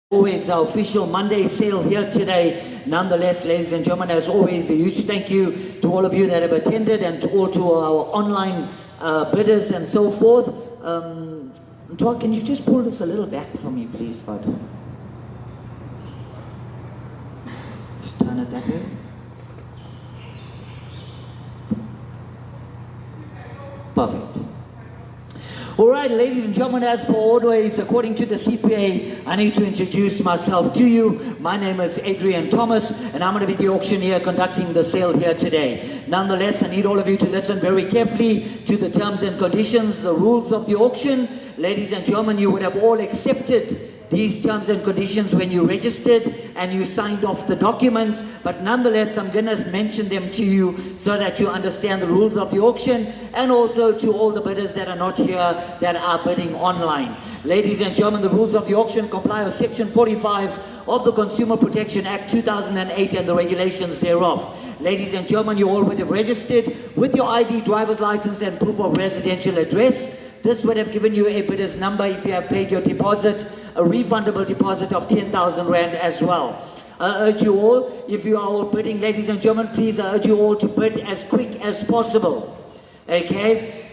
Always our official Monday sale here today. Nonetheless, ladies and gentlemen, as always, a huge thank you to all of you that have attended and to all to our online bidders and so forth. Todd, can you just pull this a little back for me, please, Bud? Just turn it that way. Perfect. All right, ladies and gentlemen, as per always, according to the CPA, I need to introduce myself to you. My name is Adrian Thomas, and I'm going to be the auctioneer conducting the sale here today. Nonetheless, I need all of you to listen very carefully to the terms and conditions, the rules of the auction. Ladies and gentlemen, you would have all accepted these terms and conditions when you registered and you signed off the documents, but nonetheless I'm going to mention them to you so that you understand the rules of the auction, and also to all the bidders that are not here that are bidding online. Ladies and gentlemen, the rules of the auction comply with Section 45 of the Consumer Protection Act 2008 and the regulations thereof. Ladies and gentlemen, you all would have registered with your ID, driver's license and proof of residential address. This would have given you a bidder's number if you have paid your deposit, a refundable deposit of 10,000 Rand as well. I urge you all, if you are all bidding, ladies and gentlemen, please, I urge you all to bid as quick as possible. Okay?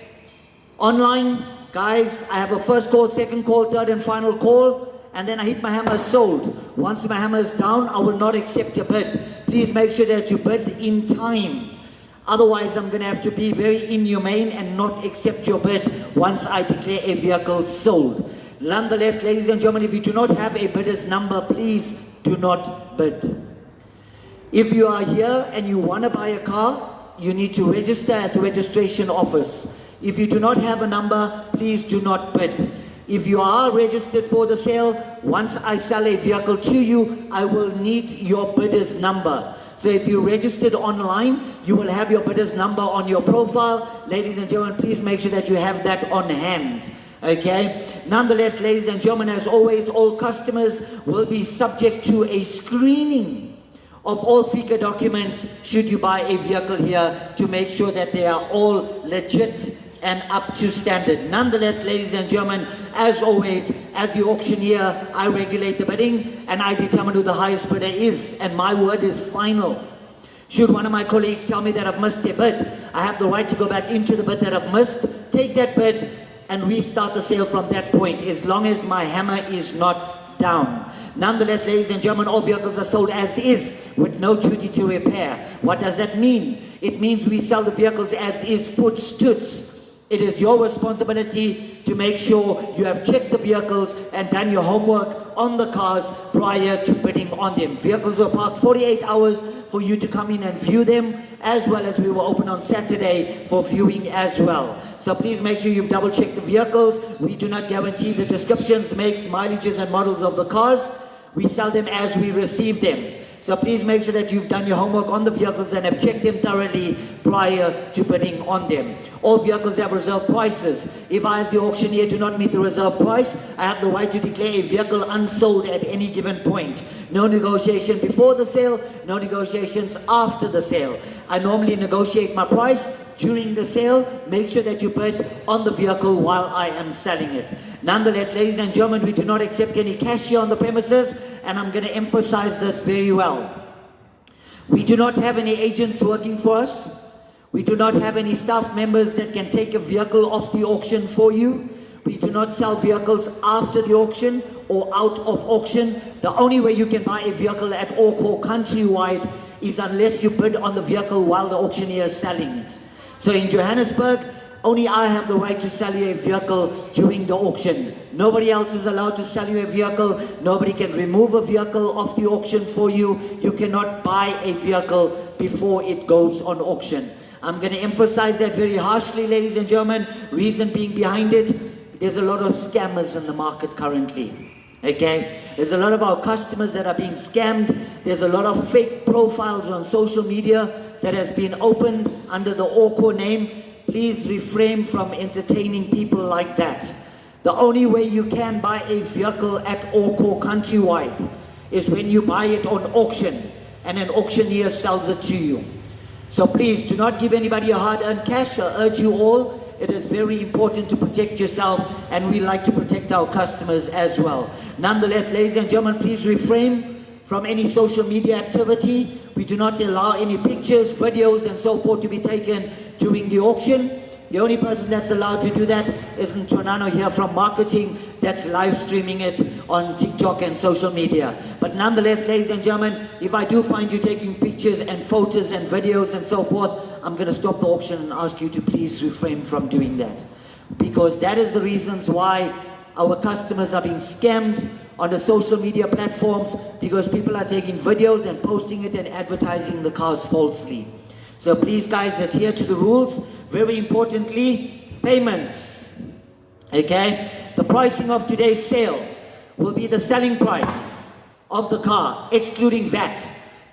Online, guys, I have a first call, second call, third and final call, and then I hit my hammer sold. Once my hammer is down, I will not accept your bid. Please make sure that you bid in time. Otherwise, I'm going to have to be very inhumane and not accept your bid once I declare a vehicle sold. Nonetheless, ladies and gentlemen, if you do not have a bidder's number, please do not bid. If you are here and you want to buy a car, you need to register at the registration office. If you do not have a number, please do not bid. If you are registered for the sale, once I sell a vehicle to you, I will need your bidder's number. So if you registered online, you will have your bidder's number on your profile. Ladies and gentlemen, please make sure that you have that on hand. Okay? Nonetheless, ladies and gentlemen, as always, all customers will be subject to a screening of all FICA documents should you buy a vehicle here, to make sure that they are all legit and up to standard. Nonetheless, ladies and gentlemen, as always, as the auctioneer, I regulate the bidding and I determine who the highest bidder is, and my word is final. Should one of my colleagues tell me that I've missed a bid, I have the right to go back into the bid that I've missed, take that bid and restart the sale from that point, as long as my hammer is not down. Nonetheless, ladies and gentlemen, all vehicles are sold as is with no duty to repair. What does that mean? It means we sell the vehicles as is, foot stoots. It is your responsibility to make sure you have checked the vehicles and done your homework on the cars prior to bidding on them. Vehicles were parked 48 hours for you to come in and view them, as well as we were open on Saturday for viewing as well. So please make sure you've double checked the vehicles. We do not guarantee the descriptions, makes, mileages and models of the cars. We sell them as we receive them. So please make sure that you've done your homework on the vehicles and have checked them thoroughly prior to bidding on them. All vehicles have reserve prices. If I, as the auctioneer, do not meet the reserve price, I have the right to declare a vehicle unsold at any given point. No negotiation before the sale, no negotiations after the sale. I normally negotiate my price during the sale. Make sure that you bid on the vehicle while I am selling it. Nonetheless, ladies and gentlemen, we do not accept any cash here on the premises, and I'm going to emphasize this very well. We do not have any agents working for us. We do not have any staff members that can take a vehicle off the auction for you. We do not sell vehicles after the auction or out of auction. The only way you can buy a vehicle at Aucor countrywide is unless you bid on the vehicle while the auctioneer is selling it. So in Johannesburg, only I have the right to sell you a vehicle during the auction. Nobody else is allowed to sell you a vehicle. Nobody can remove a vehicle off the auction for you. You cannot buy a vehicle before it goes on auction. I'm going to emphasize that very harshly, ladies and gentlemen. Reason being behind it, there's a lot of scammers in the market currently. Okay? There's a lot of our customers that are being scammed. There's a lot of fake profiles on social media that has been opened under the Aucor name. Please refrain from entertaining people like that. The only way you can buy a vehicle at Aucor countrywide is when you buy it on auction and an auctioneer sells it to you. So please do not give anybody a hard-earned cash. I urge you all, it is very important to protect yourself, and we like to protect our customers as well. Nonetheless, ladies and gentlemen, please refrain from any social media activity. We do not allow any pictures, videos, and so forth to be taken during the auction. The only person that's allowed to do that is Tonano here from marketing, that's live streaming it on TikTok and social media. But nonetheless, ladies and gentlemen, if I do find you taking pictures and photos and videos and so forth, I'm going to stop the auction and ask you to please refrain from doing that. Because that is the reasons why our customers are being scammed on the social media platforms, because people are taking videos and posting it and advertising the cars falsely. So please guys, adhere to the rules. Very importantly, payments. Okay? The pricing of today's sale will be the selling price of the car, excluding VAT,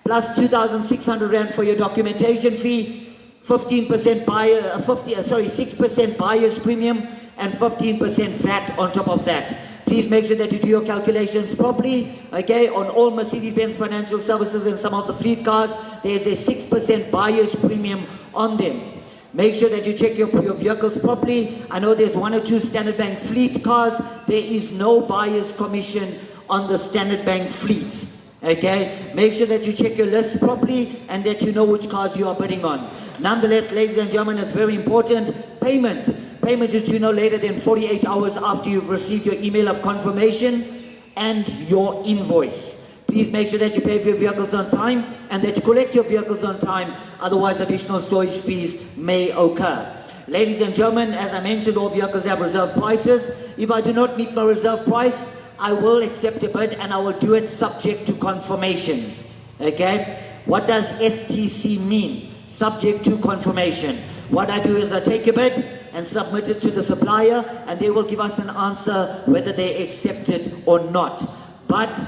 plus 2,600 Rand for your documentation fee, 15% buyer, 6% buyer's premium, and 15% VAT on top of that. Please make sure that you do your calculations properly, okay? On all Mercedes-Benz financial services and some of the fleet cars, there's a 6% buyer's premium on them. Make sure that you check your vehicles properly. I know there's 1 or 2 Standard Bank fleet cars. There is no buyer's commission on the Standard Bank fleet, okay? Make sure that you check your list properly and that you know which cars you are bidding on. Nonetheless, ladies and gentlemen, it's very important. Payment. Payment is due no later than 48 hours after you've received your email of confirmation and your invoice. Please make sure that you pay for your vehicles on time and that you collect your vehicles on time, otherwise additional storage fees may occur. Ladies and gentlemen, as I mentioned, all vehicles have reserve prices. If I do not meet my reserve price, I will accept a bid and I will do it subject to confirmation. Okay? What does STC mean? Subject to confirmation. What I do is I take a bid and submit it to the supplier, and they will give us an answer whether they accept it or not. But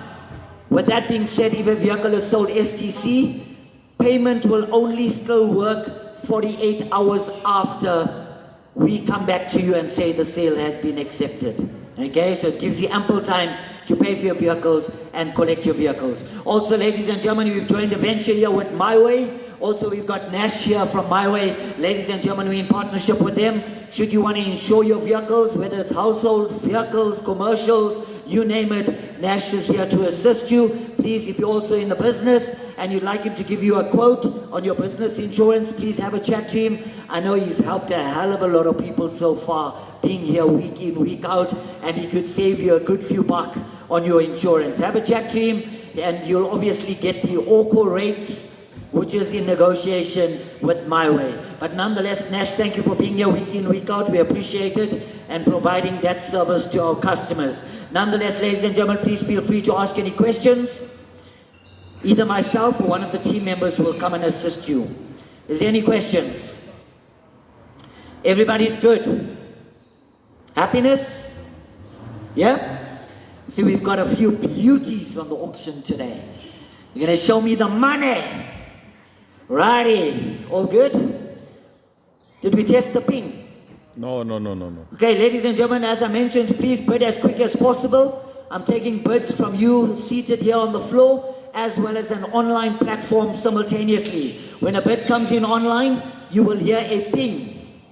with that being said, if a vehicle is sold STC, payment will only still work 48 hours after we come back to you and say the sale has been accepted. Okay, so it gives you ample time to pay for your vehicles and collect your vehicles. Also, ladies and gentlemen, we've joined a venture here with MyWay. Also, we've got Nash here from MyWay. Ladies and gentlemen, we're in partnership with them. Should you want to insure your vehicles, whether it's household vehicles, commercials, you name it, Nash is here to assist you. Please, if you're also in the business and you'd like him to give you a quote on your business insurance, please have a chat to him. I know he's helped a hell of a lot of people so far, being here week in, week out, and he could save you a good few bucks on your insurance. Have a chat to him, and you'll obviously get the Aucor rates, which is in negotiation with MyWay. But nonetheless, Nash, thank you for being here week in, week out. We appreciate it and providing that service to our customers. Nonetheless, ladies and gentlemen, please feel free to ask any questions. Either myself or one of the team members will come and assist you. Is there any questions? Everybody's good? Happiness? Yeah? See, we've got a few beauties on the auction today. You're going to show me the money. Righty. All good? Did we test the ping? No. Okay, ladies and gentlemen, as I mentioned, please bid as quick as possible. I'm taking bids from you seated here on the floor, as well as an online platform simultaneously. When a bid comes in online, you will hear a ping.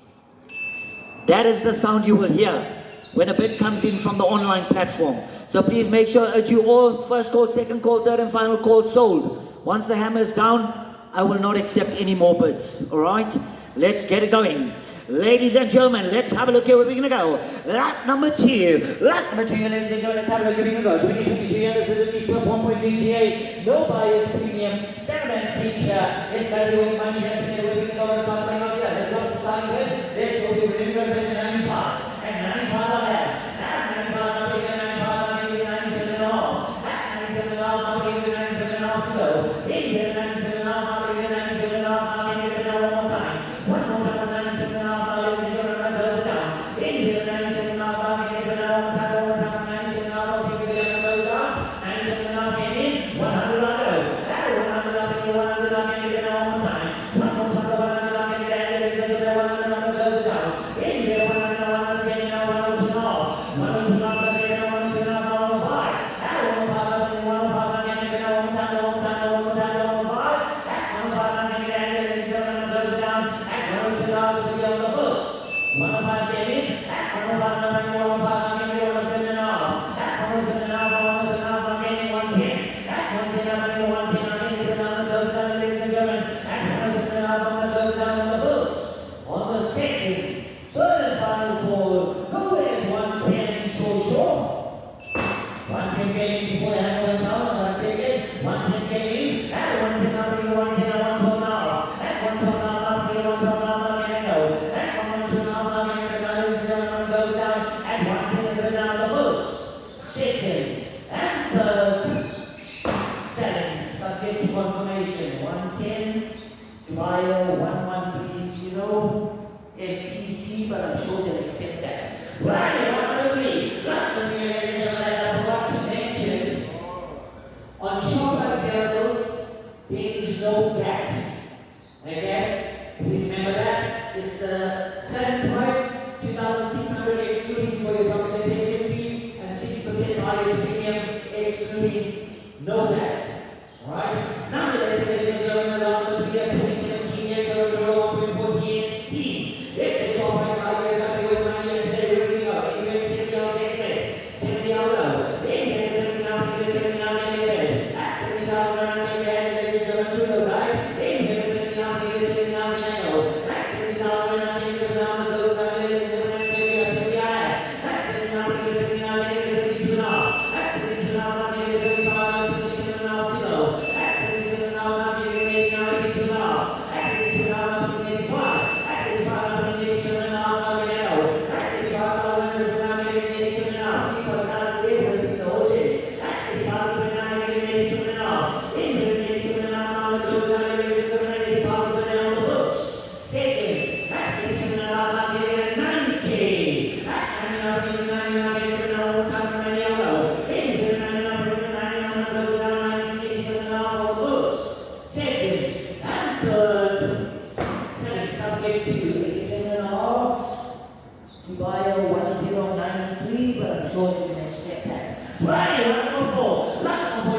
That is the sound you will hear when a bid comes in from the online platform. So please make sure that you all, first call, second call, third and final call sold. Once the hammer is down, I will not accept any more bids. All right? Let's get it going. Ladies and gentlemen, let's have a look here where we're going to go. Lot number 2. Lot number 2, ladies and gentlemen, let's have a look where we're going to go. 2022 this is a East 1.2 GA. No buyer's premium. Standard Bank feature. It's going to be money here today. We're going to go to something like that. Let's go to starting with. Let's go to the 95. And 95 last. At 95, now we're going to 95, now we're going to 97 and a half. At 97 and a half, now we're going to 97 and a half to go. In here, 97 and a half, now we're going to 97 and a half, now we're going to one more time. One more time, 97 and a half, now we're going to go down. In here, 97 and a half, now we're going to go one more time, 97 and a half, now we're going to go down. 97 and a half, in, 100 I go. At 100 I go, 100 I go one more time. One more time, 100 I go, before the hand went down, and 1 second, 110 came in, and 110 up, and 110 and 112 now, and 112 now, and 112 now, and go, and 112 now, and goes down, and 110 is down the first, second, and third, 7, subject to confirmation, 110, to buyer 1130, STC, but I'm sure they'll accept that. Right, number 3, I forgot to mention, on short vehicles, there is no VAT. Okay? Please remember that. It's the selling price, 2,600 excluding for your documentation fee, and 6% highest premium excluding no VAT. Alright? Now, ladies and gentlemen, along with the 2017 years of the roll 1.48 scheme. It's a short car, you guys with money and today we're going to go. Anyway, 70 out there, 70 out low. Anyway, 70 out there, 70 out there. At 70 out there, ladies and gentlemen, to the right. Anyway, 70 out there, 70 out there. At 70 out there, down the those down, ladies and gentlemen, 70 out. At 70 out there, 70 out there, 72 now. At 72 now, 75 now, 77 now, kilo. At 77 now, 82 now, 82 now. At 82 now, 85. At 85 87 now, 85 now, 87 now. Keep us out of the whole day. At 85 now, 87 now. In 87 now, goes down to 85 down the books. Second, at 87 now, 90. At 99 now, come 90 yellow. In 99 goes down 87 now the books. Second, and third, subject to 87 and a half, to buy a 1093, but I'm sure they can accept that. Right, number 4,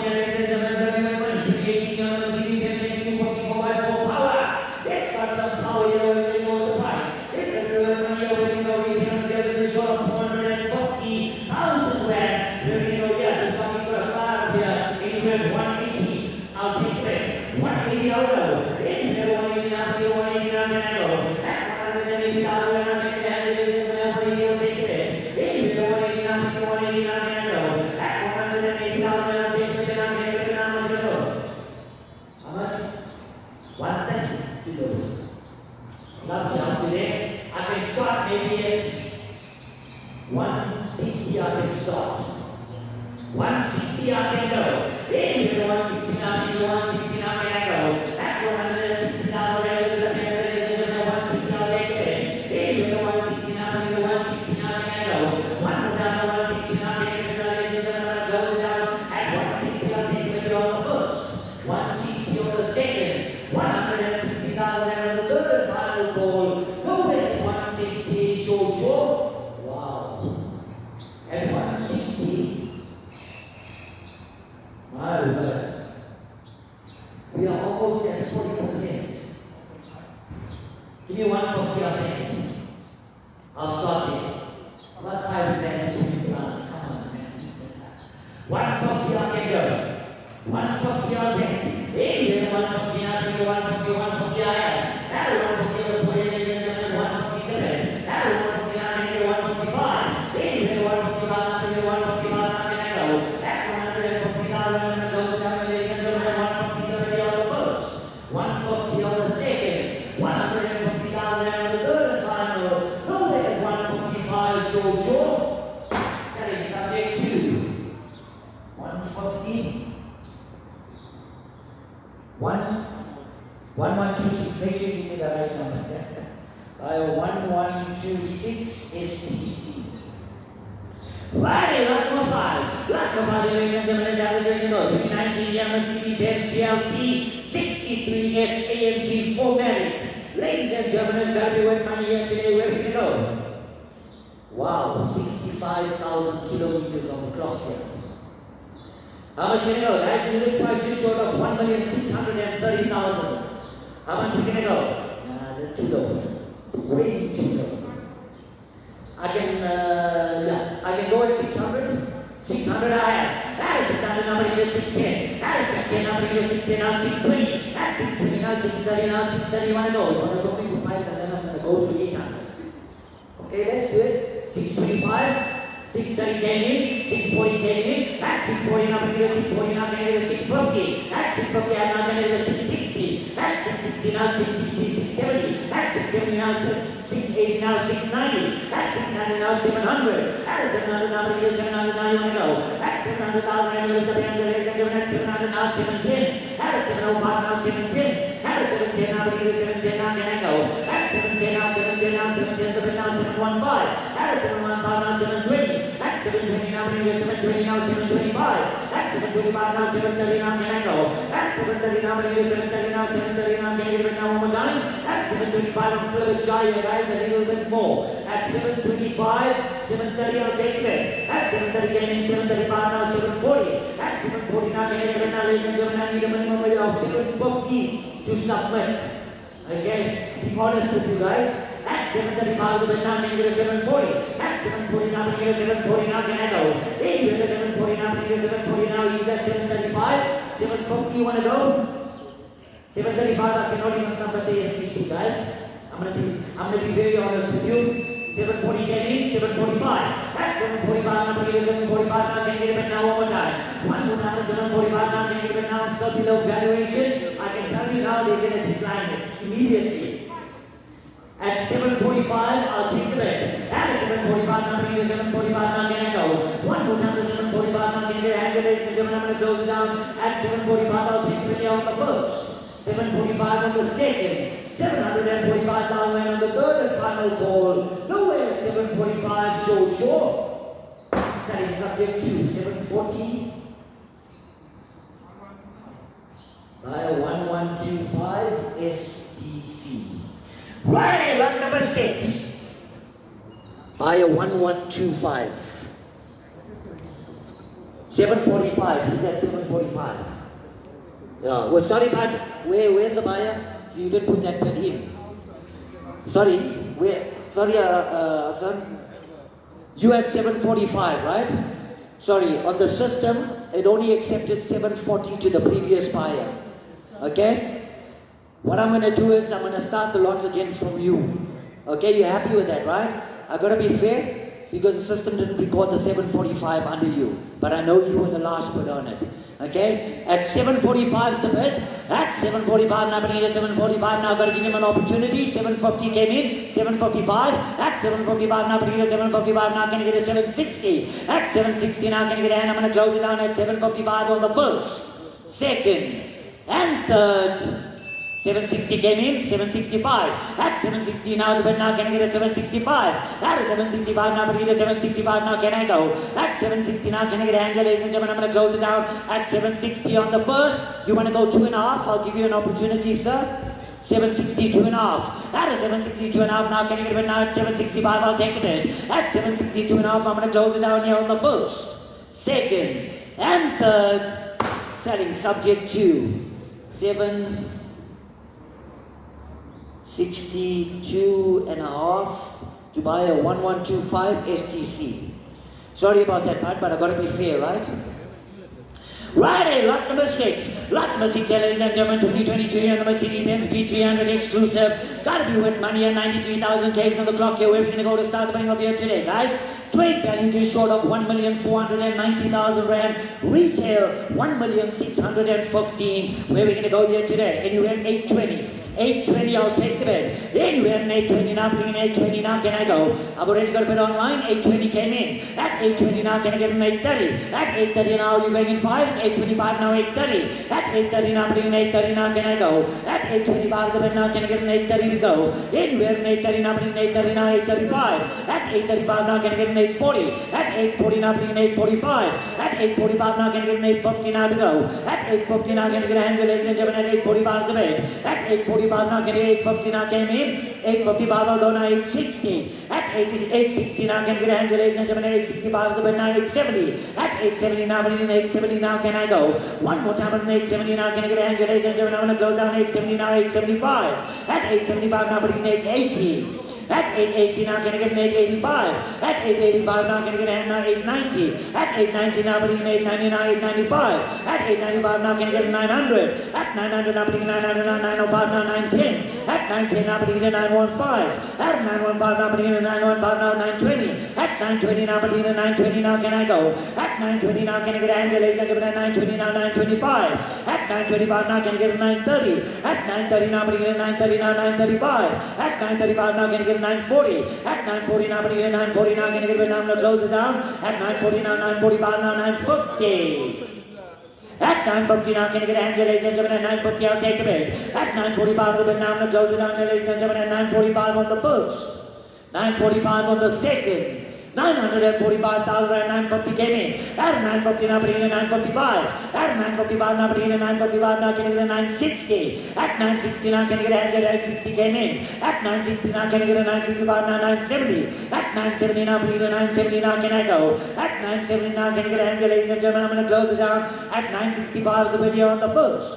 ladies and gentlemen, 2018 Mercedes-Benz 240 power. Let's got some power here when we know the price. It's a real money when we know we can get the short of 450,000 rand. When we know, yeah, this company's got a fire here, anywhere 180, I'll take that. 180 I'll go. Anywhere 180 now, 180 now, and I go. At 180,000 and I take that, and 180 I'll take that. Anywhere 180 now, 180 now, and I go. At 180,000 and I take that, and I take that, and I go. How much? 130 to those. Love to help you there. I can start maybe at 160, I can start. 160 I can go. Anywhere 160 I can go, 160 I can go. At 160 now, 160 I'll take it. Anywhere 160 now, 160 I can go. One down, 160 now, goes down. At 160 I'll take it on the first. 160 on the second. 160,000 and the third final call. Go at 160, sure. Wow. At 160, my word. We are almost at 40%. Give me 150, I'll take it. I'll start it. What's higher than 20 plants? Come on, man. 150 I can go. 150 I'll take it. Anyway, 150 I can go, 150 I have. That 150 was 48, 157. That 150 I can go, 155. Anyway, 155 I can go, 155 I can go. That 150,000 goes down to 157 on the first. 150 on the second. 150,000 on the third and final. No, that 155 sure. Selling subject to 150. 1126. Make sure you give me the right number. 1126 STC. Right, lot number 5. Lot number 5, ladies and gentlemen, that's how we're going to go. 2019 Mercedes-Benz GLC 63S AMG 4MATIC. Ladies and gentlemen, it's got to be worth money here today. Where we can go? Wow, 65,000 kilometers on the clock here. How much can you go? Actually, this price just short of 1,630,000. How much can you go? Nah, too low. Way too low. I can go at 600. 600 I have. That is 600 number here, 610. That is 610 number here, 610 now, 620. That's 620 now, 630 now, 630 you want to go. You want to talk me to 5 and then I'm going to go to 800. Okay, let's do it. 625. 630 came in, 640 came in, at 640 now going to get 640 now going to get 650, at 650 I'm now going to get 660, at 660 now 660, 670, at 670 now 680 now 690, at 690 now 700, at 700 now going to get 700 now you want to go, at 700 now going to get the bands at 700 now 710, at 705 now 710, at 710 now going to get 710 now can I go, at 710 now 710 now 710 the bid now 715, at 715 now 720, at 720 now going to get 720 now 725, at 725 now 730 now can I go, at 730 now going to get 730 now 730 now can I get it now one more time, at 725 I'm still a bit shy here guys, a little bit more, at 725, 730 I'll take it, at 730 came in, 735 now 740, at 740 now can I get it now ladies and gentlemen, I need a minimum wage of 750 to submit, okay, be honest with you guys, at 735 the bid now can I get a 740, at 740 now can I get a 740 now can I go, hey you get a 740 now can I get a 740 now, he's at 735, 750 you want to go, 735 I cannot even submit the STC guys, I'm gonna be very honest with you. 740 came in, 745. At 745 now can I get 745 now can I get it now one more time. One more time at 745 now can I get it now still below valuation. I can tell you now they're gonna decline it immediately. At 745 I'll take the bid. At 745 now can I get 745 now can I go. One more time at 745 now can I get a hand ladies and gentlemen, I'm gonna close it down. At 745 I'll take the bid on the first. 745 on the second, 745,000 on the third and final call. No way at 745, so sure. Selling subject to 740 by 1125 STC. Right, lot number 6 by a 1125. 745, he's at 745. Yeah, well, sorry, but where's the buyer? So you didn't put that bid in. Sorry, son. You had 745, right? Sorry, on the system, it only accepted 740 to the previous buyer. Okay? What I'm going to do is I'm going to start the lot again from you. Okay, you're happy with that, right? I've got to be fair because the system didn't record the 745 under you. But I know you were the last bid on it. Okay, at 745 submit, at 745 now going to get 745 now, got to give him an opportunity, 750 came in, 755, at 745 now going to get 745 now can I get a 760, at 760 now can I get a hand, I'm going to close it down at 755 on the first, second and third. 760 came in, 765. At 760 now the bid now can I get a 765. At 765 now can I get a 765 now can I go. At 760 now can I get a hand, ladies and gentlemen, I'm going to close it down at 760 on the first. You want to go 2.5? I'll give you an opportunity, sir. 760, 2.5. At 760, 2.5 now can I get a bid now at 765, I'll take the bid. At 760, 2.5, I'm going to close it down here on the first, second and third. Selling subject to 762.5 to buy a 1125 STC. Sorry about that part, but I got to be fair, right? Right, lot number 6. Lot number 6, ladies and gentlemen, 2022 on the Mercedes-Benz B300 exclusive. Got to be with money at 93,000 Ks on the clock here. Where we're going to go to start the bidding of the year today, guys? Trade value just short of 1,490,000 Rand. Retail 1,615,000. Where we're going to go here today? Anywhere 820. 820, I'll take the bid. Anywhere in 820 now, bringing 820 now, can I go? I've already got a bid online, 820 came in. At 820 now, can I get an 830? At 830 now, you're going in 5s, 825 now, 830. At 830 now, bringing 830 now, can I go? At 825 is the bid now, can I get an 830 to go? Anywhere in 830 now, bringing 830 now, 835. At 835 now, can I get an 840? At 840 now, bringing 845. At 845 now, can I get an 850 now to go? At 850 now, can I get a hand, ladies and gentlemen, at 845 is the bid. At 845 now, can I get 850 now, came in. 855 I'll go now, 860. At 860 now, can I get a hand, ladies and gentlemen, 865 is the bid now, 870. At 870 now, bringing 870 now, can I go? One more time on 870 now, can I get a hand, ladies and gentlemen, I'm going to close down 870 now, 875. At 875 now, bringing 880. At 880 now, can I get an 885? At 885 now, can I get a hand now, 890? At 890 now, bringing 890 now, 895. At 895 now, can I get a 900? At 900 now, bringing 900 now, 905 now, 910. At 910 now, bringing a 915. At At 915 now, Medina, 915 now, 920. At 920 now, Medina, 920 now, can I go? At 920 now, can I get Angela, ladies and gentlemen, at 920 now, 925. At 925 now, can I get 930? At 930 now, Medina, 930 now, 935. At 935 now, can I get 940? At 940 now, Medina, 940 now, can I get it? Now I'm going to close it down. At 940 now, 945 now, 950. At 950 now, can I get Angela, ladies and gentlemen, at 950, I'll take the bid. At 945 the bid, now I'm going to close it down, ladies and gentlemen, at 945 on the first. 945 on the second. 945,000 and 950 came in. At 950 now, bringing in 955. At 955 now, bringing in 955 now, can I get a 960? At 960 now, can I get Angela, 960 came in. At 960 now, can I get a 965 now, 970? At 970 now, bringing in 970 now, can I go? At 970 now, can I get Angela, ladies and gentlemen, I'm going to close it down. At 965 is the video on the first.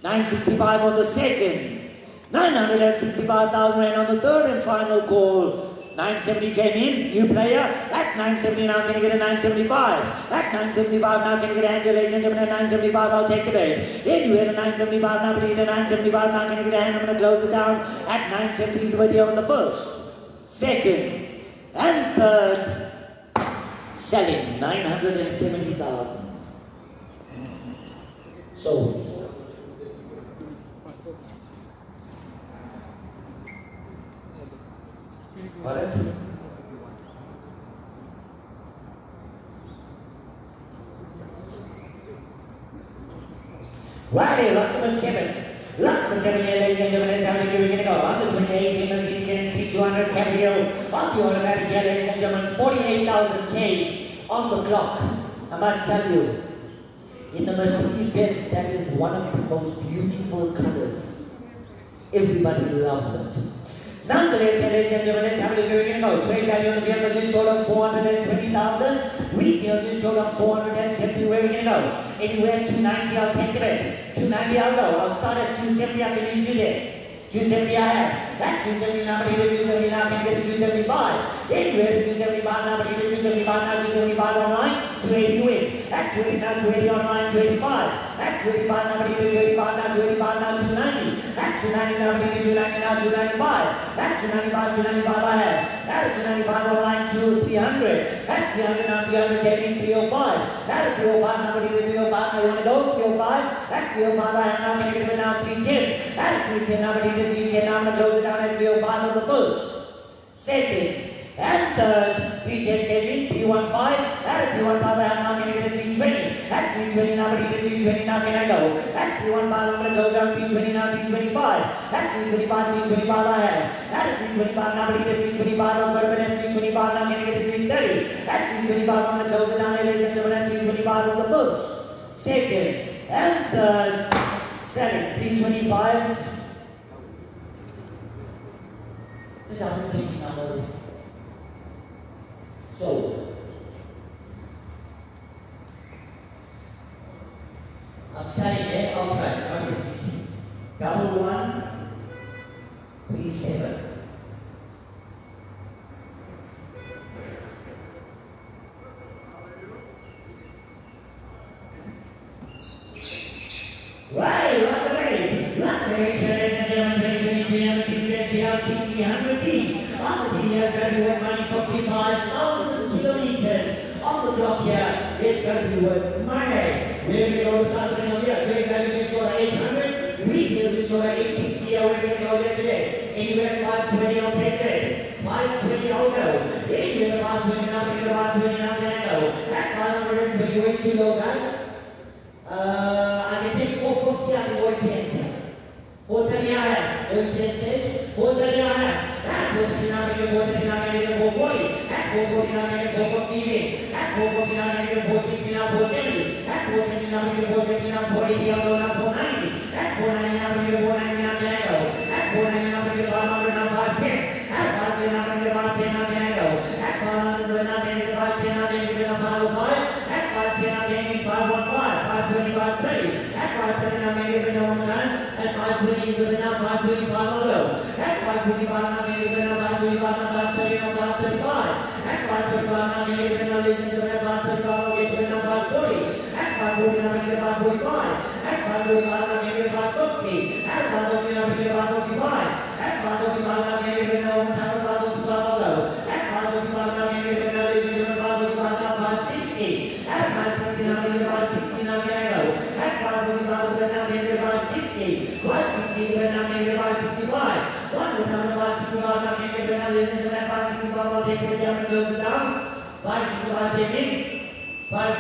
965 on the second. 965,000 and on the third and final call. 970 came in, new player. At 970 now, can I get a 975? At 975 now, can I get Angela, ladies and gentlemen, at 975, I'll take the bid. In you had a 975 now, but a 975 now, can I get a hand? I'm going to close it down. At 970 is the video on the first, second, and third. Selling 970,000. Sold. Got it? Right, lot number 7. Lot number 7 here, ladies and gentlemen, is how we're going to go. On the 2018 Mercedes-Benz C200 Cabrio, on the automatic here, ladies and gentlemen, 48,000 Ks on the clock. I must tell you, in the Mercedes-Benz, that is one of the most beautiful colors. Everybody loves it. Nonetheless, ladies and gentlemen, let's have a look. We're going to go. Trade value on the vehicle just short of 420,000. Retail just short of 470. Where are we going to go? Anywhere 290, I'll take the bid. 290, I'll go. I'll start at 270. I can reach you there. 270 I have. That 270 now, but 270 now, can get to 275. Anywhere to 275 now, but 275 now, 275 online, 280 win. At 280 now, 280 online, 285. At 285 now, but 285 now, 285 now, 290. At 290 now, but 290 now, 295. At 295, 295 I have. At 295 online, 300. At 300 now, 300 came in 305. At 305 now, but 305 now, you want to go? 305. At 305 I have now, can I get it now? 310. At 310 now, but 310 now, I'm going to close it down at 305 on the first, second, and third. 310 came in, 315. At 315 I have now, can I get a 320? At 320 now, but 320 now, can I go? At 315 I'm going to close down 320 now, 325. At 325, 325 I have. At 325 now, but 325 I'm going to get at 325 now, can I get a 330? At 325 I'm going to close it down, ladies and gentlemen, at 325 on the first, second, and third. Selling 325. This is 150 number. Sold. I'm selling it outright. What is this? 1137. Right, lot the race, ladies and gentlemen, 2023 Mercedes-Benz C300D. On the D is going to be worth money for 55,000 kilometers. On the clock here, it's going to be worth money. We're going to go to start putting on here. Trade value is short of 800. Retail is short of 860. We're going to go there today. Anywhere 520, I'll take it. 520, I'll go. Anywhere 520 now, anywhere 520 now, can I go? At 520, way too low, guys. I can take 450, I can go at 10 cents. 430 I have, going 10 stage, 430 I have. At 430 now, I can get 440. At 440 now, I can get 450 easy. At 440 now, I can get 460 now, 470. At 470 now, I can get 470 now, 480, I'll go now, 490. At 490 now, I can get 490 now, can I go? At 490 now, I can get 500 now, 510. At 510 now, I can get 510 now, can I go? At 500 now, I can get 510 now, can I get 505. At 510 now, I can get 515, 520, 530. At 530 now, I can get rid of 1 time. At 520 is good enough, 525 I'll go. At 525 now, I can get rid of 525 now, 530 now, 535. At 535 now, I can get rid of, listen to that, 535 I'll get rid of 540. At 540 now, I can get 545. At 545 now, I can get 550. At 550 now, I can get 555. At 555 now, I can get rid of 1 time,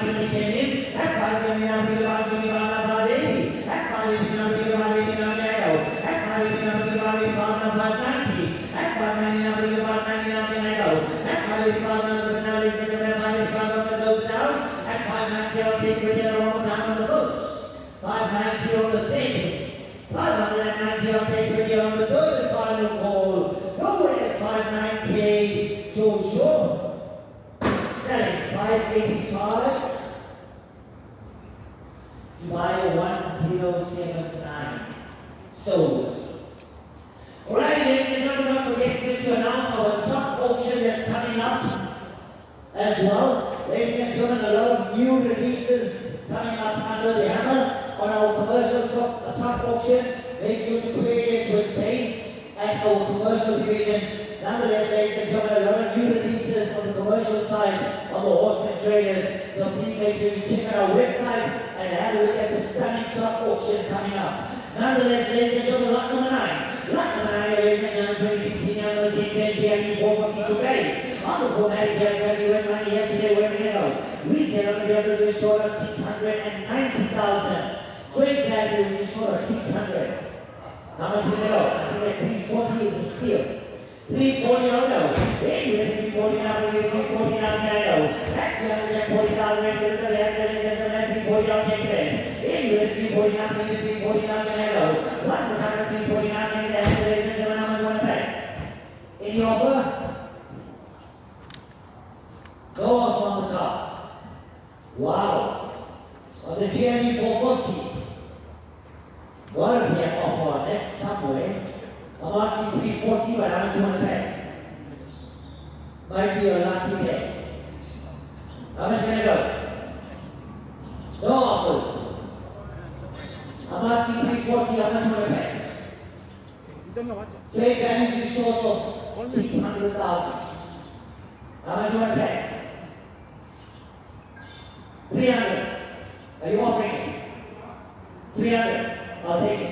570 came in. At 570 now, we divide 580. At 580 now, we divide 80 now, Diego. At 580 now, we divide 590. At 590 now, we divide 90 now, Diego. At 585 now, we now ladies and gentlemen, 585 on the goes down. At 590, I'll take it again one more time on the first. 590 on the second. 590, I'll take it again on the third and final call. Go at 590, so sure. Selling 585. Divided 1079. Sold. Alright, ladies and gentlemen, don't forget just to announce our top auction that's coming up as well. Ladies and gentlemen, a lot of new releases coming up under the hammer on our commercial top auction. Make sure to play it with same at our commercial division. Nonetheless, ladies and gentlemen, a lot of new releases on the commercial side of the horse and traders. So please make sure you check out our website and have a look at the stunning top auction coming up. Nonetheless, ladies and gentlemen, lot number 9. Lot number 9, ladies and gentlemen, 2016 numbers in GME 442 grade. On the formatting, there's going to be win money here today, where we go. Retail on the other is short of 690,000. Trade value is short of 600. How much will they go? I think that 340 is a steal. 340 on go. Then 340 now, 340 now, can I go? That 340,000 rate to the left, ladies and gentlemen, 340 I'll take it. Then 340 now, 340 now, can I go? One more time, 340 now, can I go? Ladies and gentlemen, how much you want to pay? Any offer? No offer on the car. Wow. On the GME 450. Gotta be an offer on that somewhere. I'm asking 340, but how much you want to pay? Might be a lucky day. How much can I go? No offers. I'm asking 340, how much you want to pay? Trade value is short of 600,000. How much you want to pay? 300. Are you offering it? 300. I'll take it.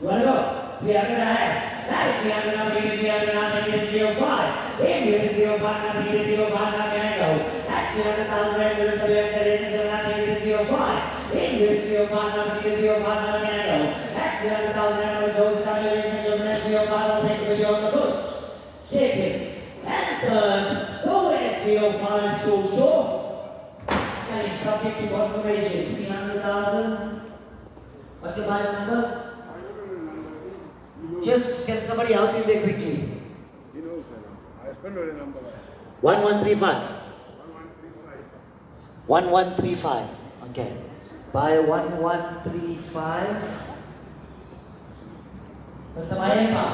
You want to go? 300 and a half. That is 300, now bring it 300, now bring it 305. Then bring it 305, now bring it 305, now can I go? That 300,000 right with the ladies and gentlemen, now bring it 305. Then bring it 305, now bring it 305, now can I go? That 300,000 right with those down, ladies and gentlemen, 305, I'll take it with you on the foot. Second and third, go at 305, so sure. Selling subject to confirmation, 300,000. What's your buyer number? Just can somebody help me there quickly? He knows I spent the number. 1135. 1135. Okay. Buy 1135. Mr. Mayemba.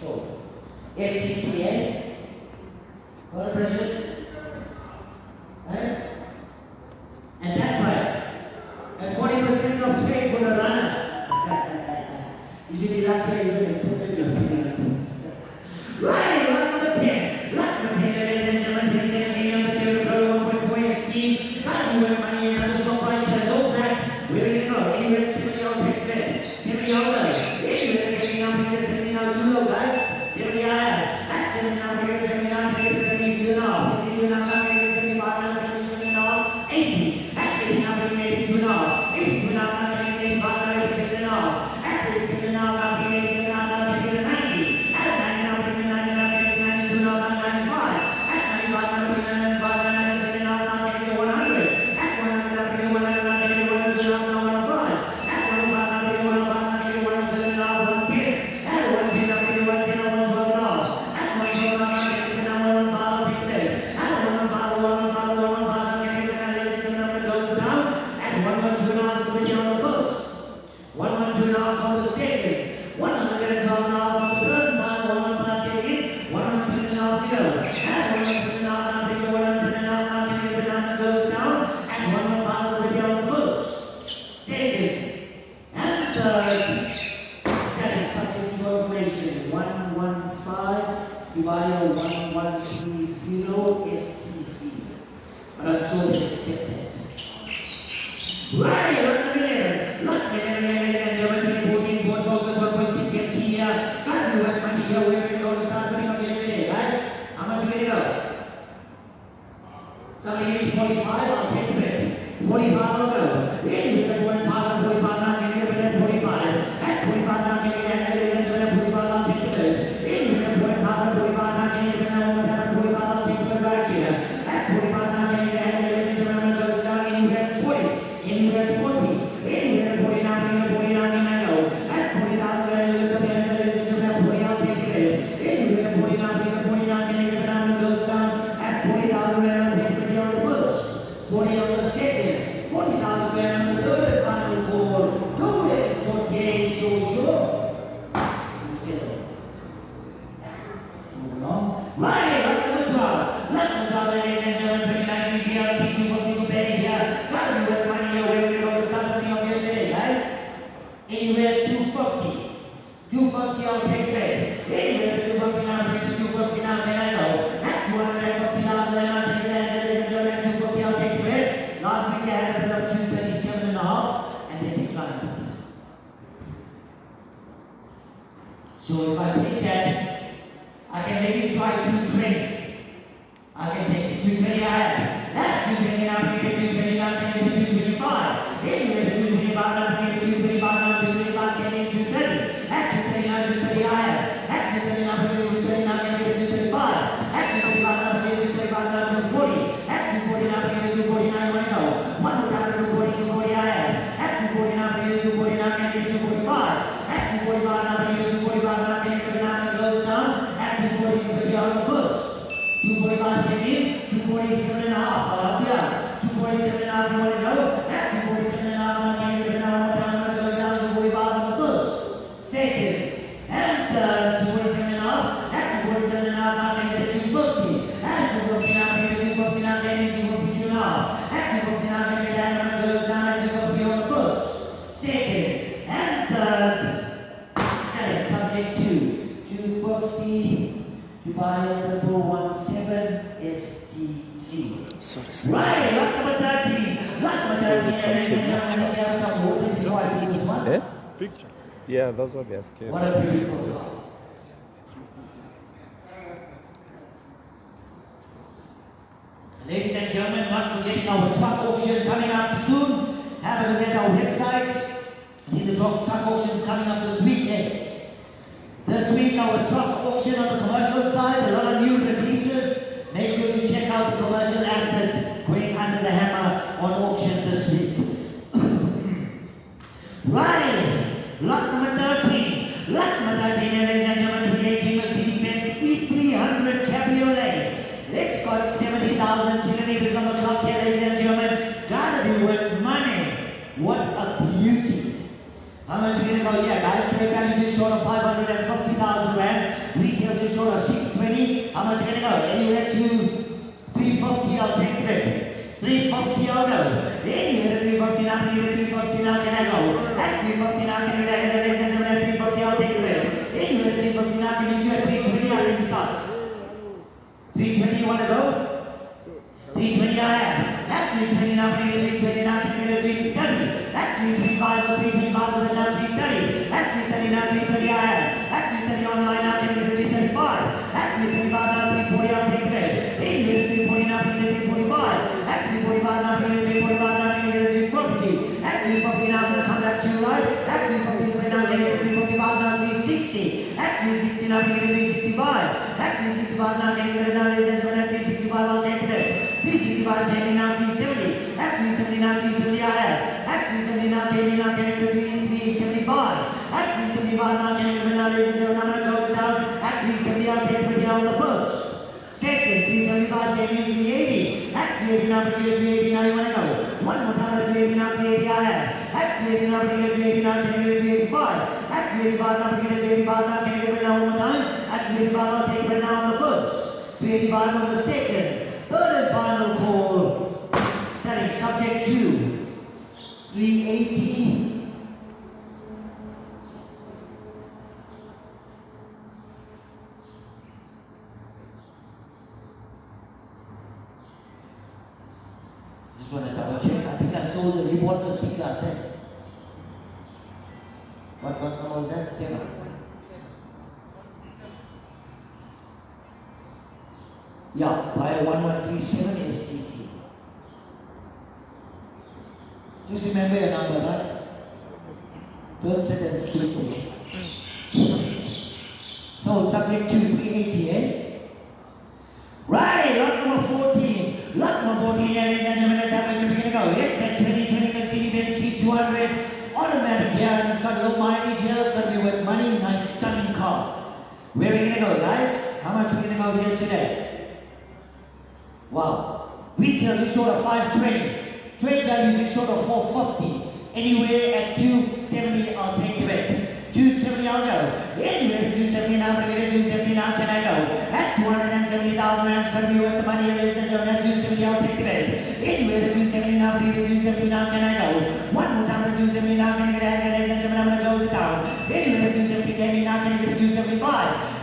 Sure. STCA. What precious? And that price. And 40% of trade for the runner. You should be lucky even accepted your opinion. Right, lot number 10. Lot number 10, ladies and gentlemen, presenting on the table, 1.4 scheme. Can't do money in the shop price and no fact. Where do you go? Anywhere, 70 out take that. 70 out there. Anywhere, 70 out, you know, guys. 70 out. At 70 out, 70 out, 72 now. 72 now, 75 now, 77 now, 80. At 80 now, 82 now. 82 now, 85 now, 87 now. Somebody needs 40 So if I take that, I can maybe try 220. I can take 220 higher. That's 220 now, maybe 220 now, maybe 225. Anyway, 225 now, maybe 225 now, 225, maybe 230. That's 230 now, 230 higher. That's 230 now, maybe 230 now, maybe 235. That's 235 now, maybe 235 now, 240. That's 240 now, maybe 240 now, you want to go. One more time, 240, 240 higher. That's 240 now, maybe 240 now, maybe 245. That's 245 now, maybe 245 now, maybe 249 goes down. That's 240 is going to be on the push. 245 came in, 247 and a half, up here. 247 and a half, you want to go? That's 247 and a half, now can you get down one time, and goes down to 245 on the first. Second, and third, 247 and a half, that's 247 and a half, now can you get 250. That's 250 now, can you get 250 now, can you get 252 and a half. That's 250 now, can you get down, and goes down to 250 on the first. Second, and third, subject 2, 250. Dubai Triple 17 STC. Sorry. Right, lot number 13. Lot number 13. Eh? Picture. Yeah, that's what they're scared. What a beautiful car. Ladies and gentlemen, not forgetting our truck auction coming up soon. Have a look at our website. The truck auction is coming up this weekend. This week, our truck auction on the commercial side, a lot of new releases. Make sure you check out the commercial assets going under the hammer on auction this week. Right, lot number 13. Lot number 13, ladies and gentlemen, 2018 Mercedes-Benz E300 Cabriolet. It's got 70,000 kilometers on the clock here, ladies and gentlemen. Gotta be worth money. What a beauty. How much are you going to go? Yeah, direct trade value just short of 550,000 rand. Retail just short of 620. How much are you going to go? Anywhere to 350, I'll take it. 350, I'll go. Anywhere to 350 now, anywhere to 350 now, can I go? At 350 now, can I go? Ladies and gentlemen, at 350, I'll take it. Anywhere to 350 now, can you do at 320, I'll let you start. 320, you want to go? 320, I have. At 320 now, anywhere to 320 now, can you go? 330. At 325 or 325 or now 330. At 330 now 330 I have. At 330 online now can you do 335. At 335 now 340 I'll take it. In 340 now can you do 345. At 345 now can you do 345 now can you do 340. At 340 now can come back to you right. At 347 now can you do 345 now 360. At 360 now can you do 365. At 365 now can you do now ladies and gentlemen at 365 I'll take it. 365 can you now 370. At 370 now 370 I have. At 370 now can you now can you do 375. At 375 now can you do now ladies and gentlemen I'm going to close it down. At 370 I'll take it down the first. Second, 375 can you do 380. At 380 now can you do 380 now you want to go. One more time at 380 now 380 I have. At 380 now can you do 380 now can you do 385. At 385 now can you do 385 now can you do it now one more time. At 385 I'll take it now on the first. 385 on the second. Third and final call. Selling subject 2. 380. Just want to double check. I think I saw the report the C-class, eh? What number was that? 7. Yeah, by 1137 STC. Just remember your number, right? Don't sit and sleep there. So subject to 380, eh? Right, lot number 14. Lot number 14, ladies and gentlemen, let's have a look. Go. It's a 2020 Mercedes-Benz C200 automatic here, and it's got low mileage here. It's going to be worth money. Nice, stunning car. Where are we going to go, guys? How much are we going to go here today? Wow. Retail just short of 520. Trade value just short of 450. Anywhere at 270, I'll take the bet. 270, I'll go. Anywhere at 270 now, but at 270 now, can I go? At 270,000 rands, going to be worth the money, ladies and gentlemen. At 270, I'll take the bet. Anywhere at 270 now, but at 270 now, can I go? One more time at 270 now, can I get it, ladies and gentlemen? I'm going to close it down. Anywhere at 270, can I now, can I get it 275?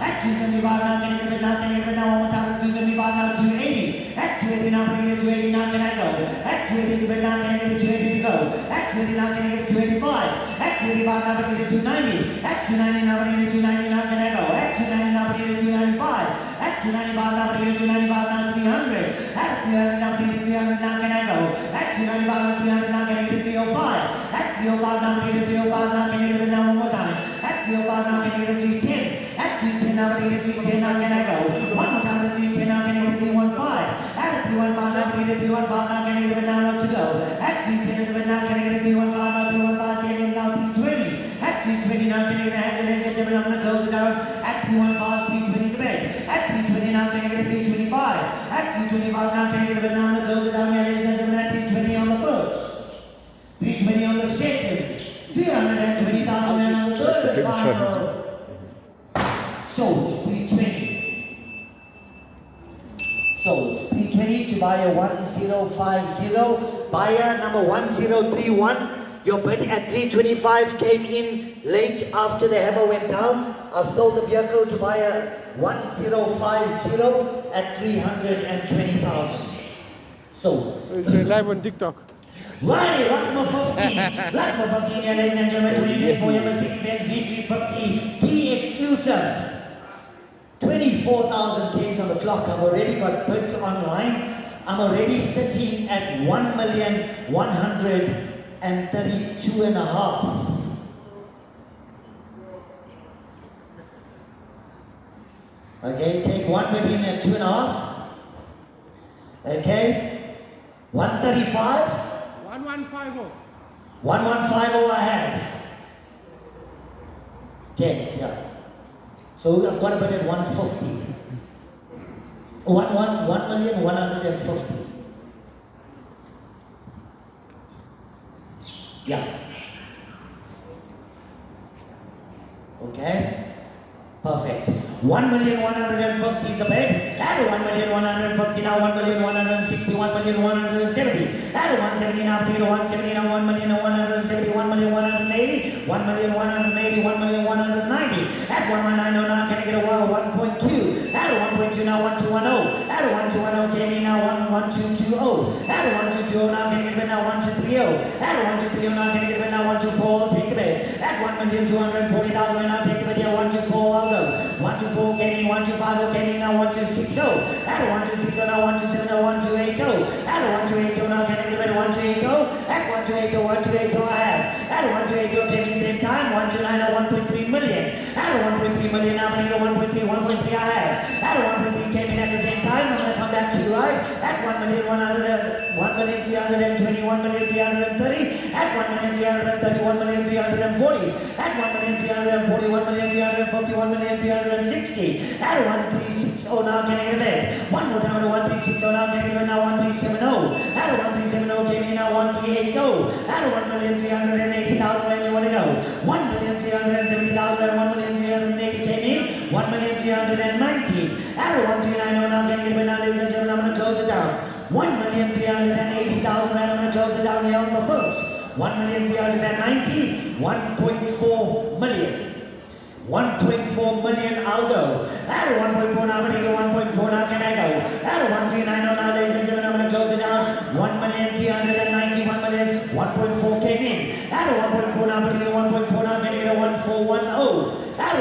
At 275 now, can I get it now, can I get it now? One more time at 275 now, 280. At 280 now, can I get it 280 now, can I go? At 280 now, can I get it 280 to go? At 280 now, can I get it 285? At 285 now, can I get it 290? At 290 now, can I get it 290 now, can I go? At 290 now, can I get it 295? At 295 now, can I get it 295 now, 300? At 300 now, can I get it 300 now, can I go? At 295 now, 300 now, can I get it 305? At 305 now, can I get it 305 now, can I get it now one more time? At 305 now, can I get it 310? At 310 now, can I get it 310 now, can I go? One more time at 310 now, can I get it 315? At 315 now, can I get it 315 now, can I get it now to go? At 310 now, can I get it 315 now, 315 can I get it now 320? At 320 now, can I get it, ladies and gentlemen, I'm going to close it down. At 315, 320 is the bed. At 320 now, can I get it 325? At 325 now, can I get it now, I'm going to close it down here, ladies and gentlemen, at 320 on the first. 320 on the second. 320,000 on the third and final. Sold 320. Sold 320 to buyer 1050. Buyer number 1031. Your bid at 325 came in late after the hammer went down. I've sold the vehicle to buyer 1050 at 320,000. Sold. It's live on TikTok. Right, lot number 15. Lot number 15, ladies and gentlemen, 2024 Mercedes-Benz V350 T exclusive. 24,000 Ks on the clock. I've already got bids online. I'm already sitting at 1,132,500. Okay, take 1 million at 2.5. Okay, 135. 1150. 1150 I have. 10, yeah. So I've got a bid at 150. 1,150,000. Yeah. Okay. Perfect. 1,150,000 is the bid. Add 1,150,000 now. 1,160,000. 1,170,000. Add 170 now. Please 170 now. 1,170,000. 1,180,000. 1,180,000. 1,190,000. Add 1,190 now. Can I get a 1.2? Add 1.2 now. 1,210. Add 1,210. Came in now. 1,220. Add 1,220 now. Can I get a bid now? 1,230. Add 1,230 now. Can I get a bid now? 1,240. Take the bid. Add 1,240,000 now. Take the bid here. 1,240. 124 came in, 125 came in, now 1260. Add 1260 now, 127, 1280. Add 1280 now, can I get a 1280? Add 1280, 1280 I have. Add 1280 came in same time, 129 now, 1.3 million. Add 1.3 million now, can I get 1.3, 1.3 I have. Add 1.3 came in at the same time, I'm going to come back to you, right? Add 1,320,000, 1,330. Add 1,330, 1,340. Add 1,340, 1,350, 1,360. Add 1,360 now, can I get a bid? One more time, 1,360 now, can I get a bid now? 1,370. Add 1,370 came in now, 1,380. Add 1,380,000 when you want to go. 1,370,000 and 1,380 came in. 1,390. Add 1,390 now, can I get a bid now, ladies and gentlemen? I'm going to close it down. 1,380,000 and I'm going to close it down here on the first. 1,390, 1.4 million. 1.4 million I'll go. Add 1.4 now, 1.4 now, can I go? Add 1,390 now, ladies and gentlemen, I'm going to close it down. 1,390, 1 million, 1.4 came in. Add 1.4 now, 1.4 now, can I get a 1,410? Add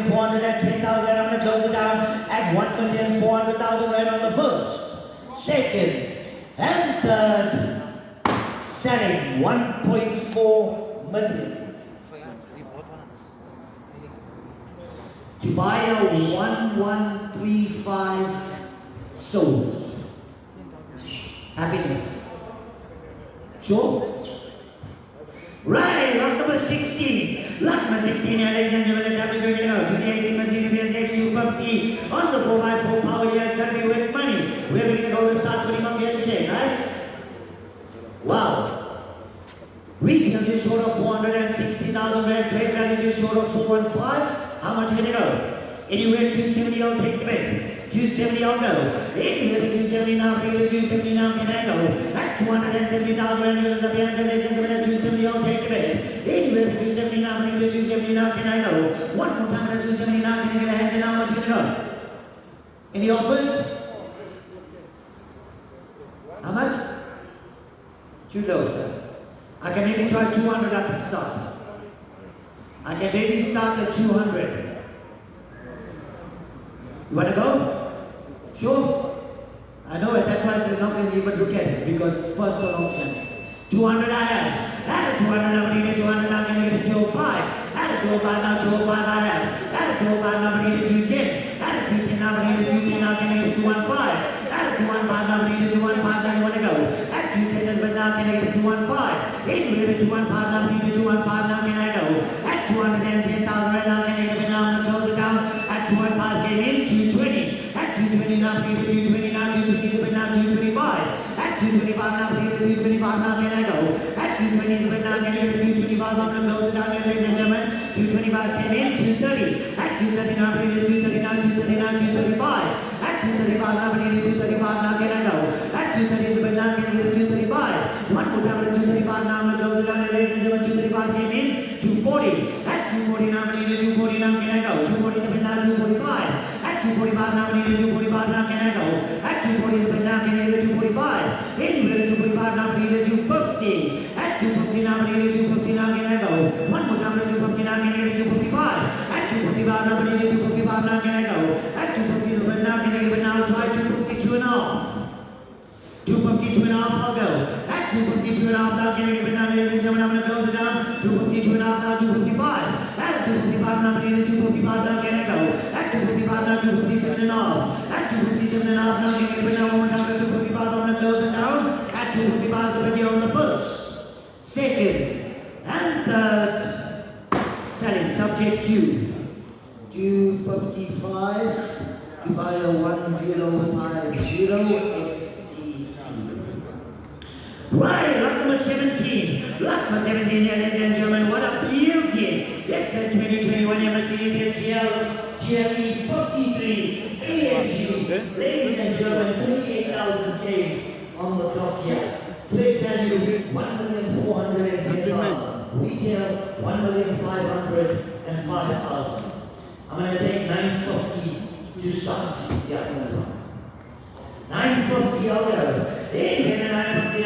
1,410,000, I'm going to close it down at 1,400,000 right on the first, second, and third. Selling. and 1.4 million. To buy a 1135 souls. Happiness. Sure? Right, lot number 16. Lot number 16, ladies and gentlemen, let's have a quick look. 2018 Mercedes-Benz X250 on the 4x4 power here. It's going to be with money. We're going to go to start putting up here today, guys. Wow. Retail just short of 460,000 rand. Trade value just short of 415. How much are we going to go? Anywhere 270, I'll take the bid. 270, I'll go. Anywhere 270 now, 270 now, can I go? At 270,000 rand, ladies and gentlemen, at 270, I'll take the bid. Anywhere 270 now, 270 now, can I go? One more time at 270 now, can I get a hand in how much can I go? Any offers? How much? Too low, sir. I can maybe try 200 at the start. I can maybe start at 200. You want to go? Sure? I know at that price you're not going to even look at it because it's first on auction. 200 I have. At a 200 I'm going to get 200 now, can I get a 205? At a 205 now, 205 I have. At a 205 now, I'm going to get a 210. At a 210 now, I'm going to get a 210 now, can I get a 215? At a 215 now, I'm going to get a 215 now, you want to go? At 210 but now, can I get a 215? Anyway, at 215 now, I'm going to get a 215 now, can I go? At 210,000 right now, can I get it now, I'm going to close it down. At 215 came in, 220. At 220 now, I'm going to get a 220 now, 220 but now, 225. At 225 now, I'm going to get a 225 now, can I go? At 220 but now, can I get a 225, I'm going to close it down, ladies and gentlemen. 225 came in, 230. At 230 now, I'm going to get a 230 now, 230 now, 235. At 235 now, I'm going to get a 235 now, can I go? At 230 but now, can I get a 235? One more time at 235 now, I'm going to close it down, ladies and gentlemen. 235 came in, 240. At 240 now, I'm going to get a 240 now, can I go? 240 but now, 245. At 245 now, I'm going to get a 245 now, can I go? At 240 but now, can I get a 245? Anywhere at 245 now, I'm going to get a 250. At 250 now, I'm going to get a 250 now, can I go? One more time at 250 now, can I get a 255? At 255 now, I'm going to get a 255 now, can I go? At 250 but now, can I get it now? Try 252 and a half. 252 and a half, I'll go. At 252 and a half now, can I get it now, ladies and gentlemen, I'm going to close it down. 252 and a half now, 255. At 255 now, I'm going to get a 255 now, can I go? At 255 now, 257 and a half. At 257 and a half now, can I get it now, one more time at 255, I'm going to close it down. At 255, the video on the first, second, and third, selling subject to 255 to buy a 1050 Right, lot number 17. Lot number 17, ladies and gentlemen, what a beauty. That's the 2021 Mercedes-Benz GLE 53 AMG. Ladies and gentlemen, 28,000 Ks on the clock here. Trade value 1,410,000. Retail 1,505,000. I'm going to take 950 to start. Yeah, 950 I'll go. 950 I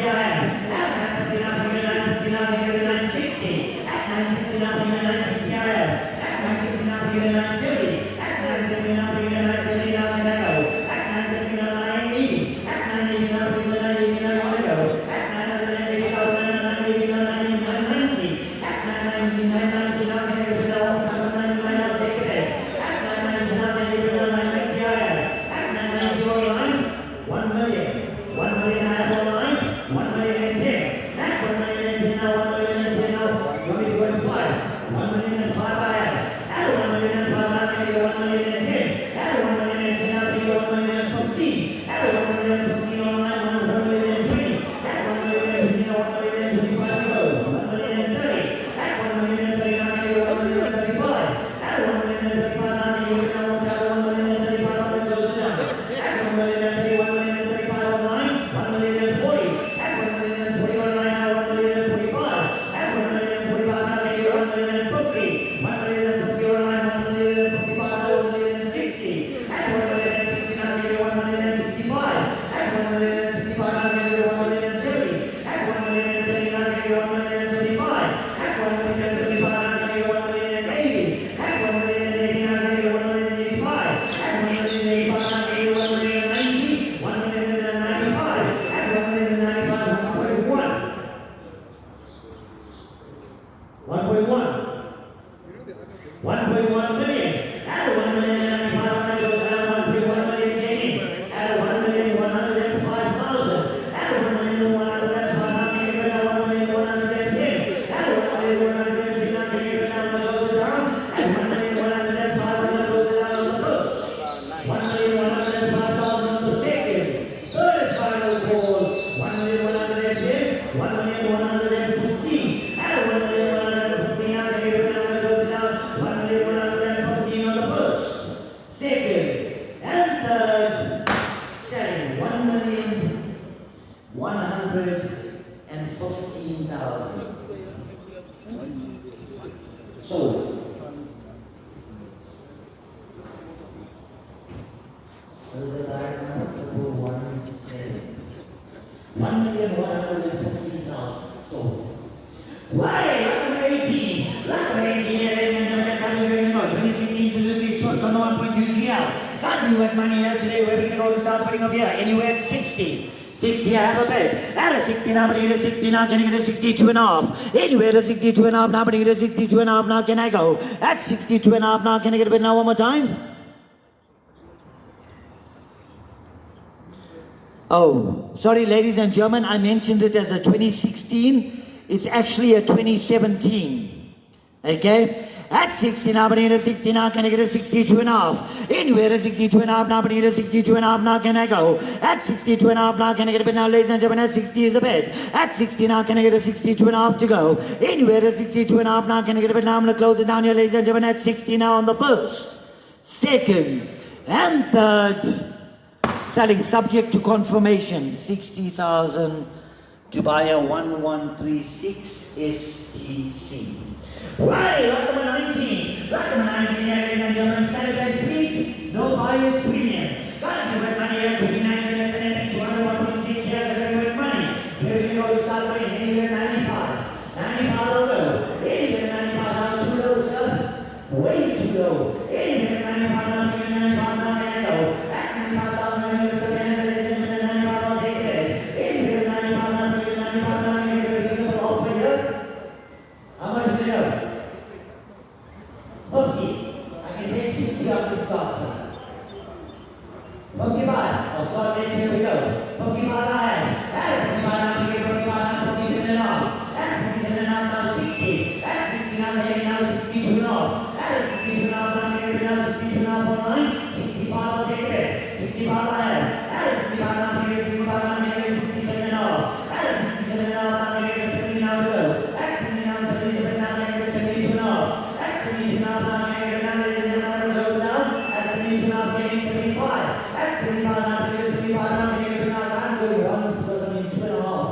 have. At 950 960. At 960 960 I have. At 960 970. At 970 970 now can I go? At 970 980. At 980 980 I want to go. At 980 990. At 990 990 now can I go? Now I'll take it in. At 990 now can I go? 990 I have. At 990 online, 1 million. 1 million I have online, 1 million and 10. 1.1. 1.1 million. At 1 million and 500 goes down. 1.1 million came in. At 1 million 105,000. At 1 million 105,000 came in. At 1 million 110. At 1 million 110 came in. At 1 goes down. At 1 million 105 goes down on the books. 1 million 105,000 on the second. Third final call. 1 million 110. 1 million 115. At 1 million 115 came in. At 1 goes down. 1 million 115 on the first. Second and third. Selling 1,115,000. Sold. Those are the number 117. 1,115,000. Sold. Why? Lot number 18. Lot number 18, ladies and gentlemen, that's how we're going to go. 2016 Suzuki Swift on the 1.2 GL. Got new at money here today. Where we can go to start putting up here? Anywhere at 60. 60, I have a bid. At a 60, now I'm going to get a 60, now can I get a 62 and a half? Anywhere to 62 and a half, now I'm going to get a 62 and a half, now can I go? At 62 and a half, now can I get a bid now one more time? Oh, sorry ladies and gentlemen, I mentioned it as a 2016. It's actually a 2017. Okay? At 60 now, but I get a 60 now, can I get a 62 and a half? Anywhere to 62 and a half now, but I get a 62 and a half now, can I go? At 62 and a half now, can I get a bid now, ladies and gentlemen? At 60 is a bid. At 60 now, can I get a 62 and a half to go? Anywhere to 62 and a half now, can I get a bid now? I'm going to close it down here, ladies and gentlemen. At 60 now on the first, second, and third. Selling subject to confirmation. 60,000 to buy a 1136 STC. Right, lot number 19. Lot number 19, ladies and gentlemen, standard by fleet, no buyer's premium. Got to give money here, 29 less than MP, 201.6 years, very money. Here we go to start putting anywhere 95. 95 will go. Anywhere 95 now, too low, sir. Way too low. Anywhere 95 now, 95 now, can I go? At 95,000, ladies and gentlemen, 95 I'll take it. Anywhere 95 now, 95 now, can I get a reasonable offer here? How much do you know? 50. I can take 60 off the start, sir. 55. I'll start next, here we go. 55 I have. At 55 now, we get 55 now, 57 and a half. At 57 and a half now, 60. At 60 now, maybe now 62 and a half. At 62 and a half now, maybe now 62 and a half online. 65 I'll take it. 65 I have. At 65 now, maybe 65 now, maybe 67 and a half. At 67 and a half now, maybe 70 now to go. At 70 now, 77 now, maybe 72 and a half. At 72 now, maybe now, ladies and gentlemen, goes down. At 72 now, maybe 75. At 75 now, maybe 75 now, maybe now, I'm going once because I'm in 2 and a half.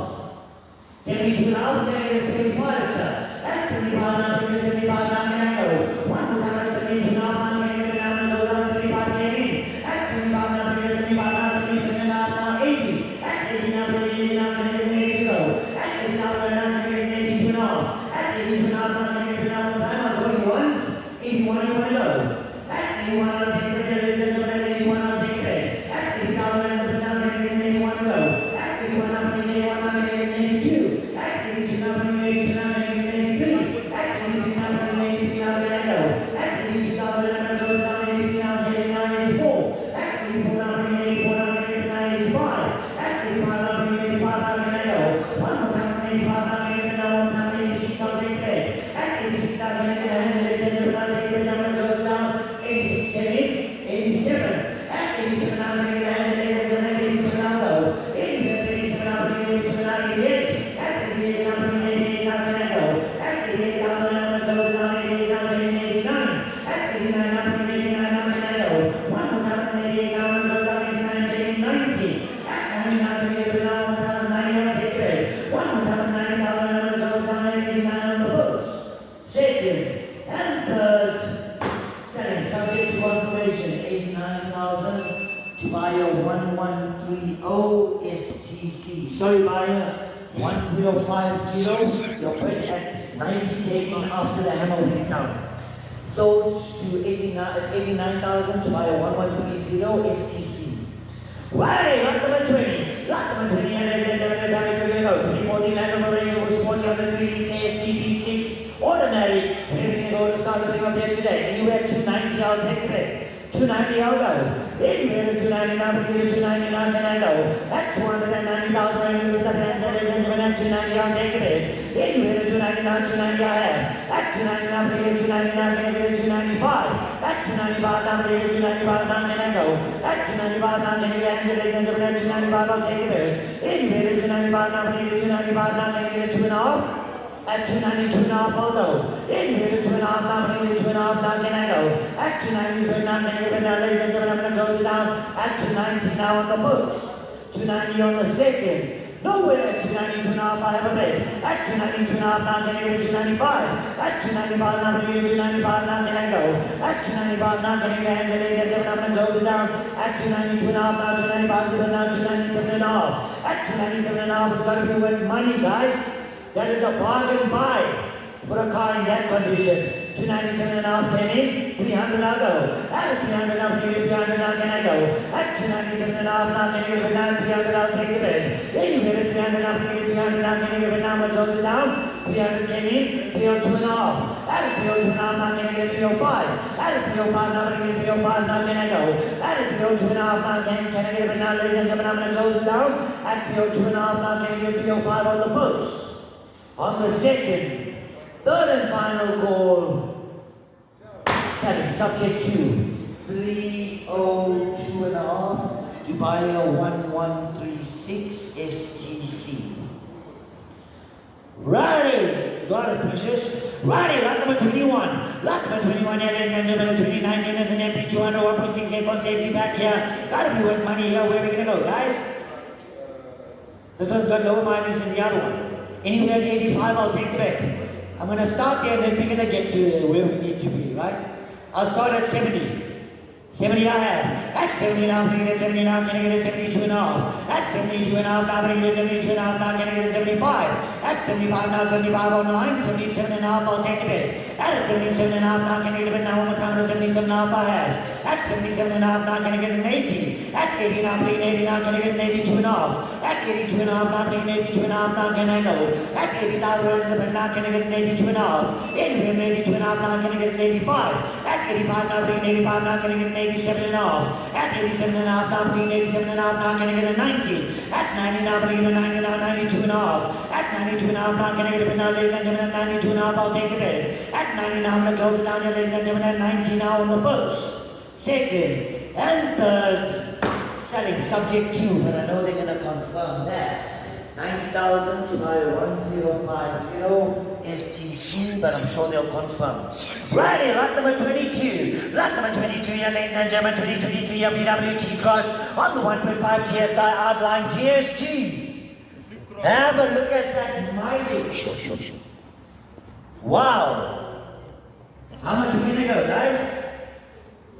72 now, maybe 75, sir. At 75 now, maybe 75 now, can I go? One more time, at 72 now, maybe now, go down, 75 came in. At 75 now, maybe 75 now, 77 now, 80. At 80 now, maybe 80 now, maybe go. At 80 now, maybe 82 and a half. At 82 now, maybe now, one time, I'm going once. 81, you want to go. At 81, I'll take it, ladies and gentlemen, 81, I'll take it. At 80,000, I'll take it, 81 go. At 81, I'll take it, 81, I'll take it, 82. At 82, I'll take it, 82, I'll take it, 83. At 83, I'll take it, 83, I'll let it go. At 82, I'll let it go, down 83, I'll take it, 84. At 84, I'll take it, 84, I'll take it, 85. At 85, I'll take it, 85, I'll let it go. One more time, 85, I'll take it, one more time, 86, I'll take it. At 86, I'll take it, and ladies and gentlemen, I'll take it, down, it goes down. 86, 87. At 87, I'll take it, and ladies and gentlemen, 87, I'll go. 87, I'll take it, 87, I'll take it. At 88, I'll take it, 88, I'll let it go. At 88, I'll let it go, down 88, I'll take it, 89. At 89, I'll take it, 89, I'll let it go. One more time, 88, I'll let it go, down 89, take it, 90. At 90, I'll take it, down 1 time, 90, I'll take it. One more time, 90, I'll let it go, down 89 on the first, second, and third. Selling subject to confirmation, 89,000 to buy a 1130 STC. Sorry, buyer, 1050. Your bid at 90 taken after the hammer went down. Sold to 89,000 to buy a 1130 STC. Right, lot number 20. Lot number 20, and then how many go? 2014 Land Rover Range Rover Sport, the other 3 STP6. Automatic. Larry. Where we can go to start the bring up there today. Anywhere 290, I'll take the bid. 290, I'll go. Anywhere to 299, between 299, then I go. At 290,000, and with the bands that is in the 290, I'll take the bid. Anywhere to 299, 290, I have. At 299, between 299, then I get it 295. At 295, now between 295, now then I go. At 295, now then I get it 295, I'll take the bid. Anywhere to 295, now between 295, now then I get it 2.5. At 290, 2.5, I'll go. Anywhere to 2.5, now between 2.5, now then I go. At 290, now then I get it now, ladies and gentlemen, I'm going to close it down. At 290 now on the first. 290 on the second. Nowhere at 290, 2.5, I have a bid. At 290, 2.5, now then I get it 295. At 295, now between 295, now then I go. At 295, now then I get it, ladies and gentlemen, I'm going to close it down. At 290, 2.5, now 295, now 297.5. At 297.5, it's got to be worth money, guys. That is a bargain buy for a car in that condition. 297.5 came in, 300 I'll go. At 300 now, 300 now can I go. At 297.5 now can I give it down, 300 I'll take the bid. Anyway, 300 now, 300 now can I give it down, I'll close it down. 300 came in, 302.5. At 302.5 now can I get 305. At 305 now can I get 305 now can I go. At 302.5 now can I get it now, ladies and gentlemen, I'm going to close it down. At 302.5 now can I get 305 on the first. On the second, third and final call, selling subject to 302.5, Dubai 1136 STC. Righty, got it, precious. Righty, lot number 21. Lot number 21 here, ladies and gentlemen, 2019 is an MP 200 1.68 on safety back here. Gotta be worth money here. Where are we gonna go, guys? This one's got lower mileage than the other one. Anywhere at 85, I'll take the bet. I'm going to start there and then we're going to get to where we need to be, right? I'll start at 70. 70 I have. At 70 now, I'm going to get 70 now, can I get a 72.5. At 72.5 now, I'm going to get 72.5 now, can I get a 75. At 75 now, 75 on the line, 77.5, I'll take the bet. At 77.5 now, can I get a bet now, one more time, 77.5 I have. At 77.5 now, can I get an 80. At 80 now, playing 80 now, can I get an 82.5. At 82.5 now, playing 82.5 now, can I go. At 80,000 now, can I get an 82.5. Anyway, 82.5 now, can I get an 85. At 85 now, playing 85 now, can I get an 87.5. At 87.5 now, playing 87.5 now, can I get a 90. At 90 now, playing a 90 now, 92.5. At 92.5 now, can I get a bet now, ladies and gentlemen, 92.5, I'll take the bet. At 90 now, I'm going to close it down here, ladies and gentlemen, 90 now on the first. Second and third, selling subject to, but I know they're going to confirm that. 90,000 to buy 1050 STC, but I'm sure they'll confirm. Righty, lot number 22. Lot number 22 here, ladies and gentlemen, 2023 of VWT Cross on the 1.5 TSI outline TSG. Have a look at that mileage. Wow. How much are we going to go, guys?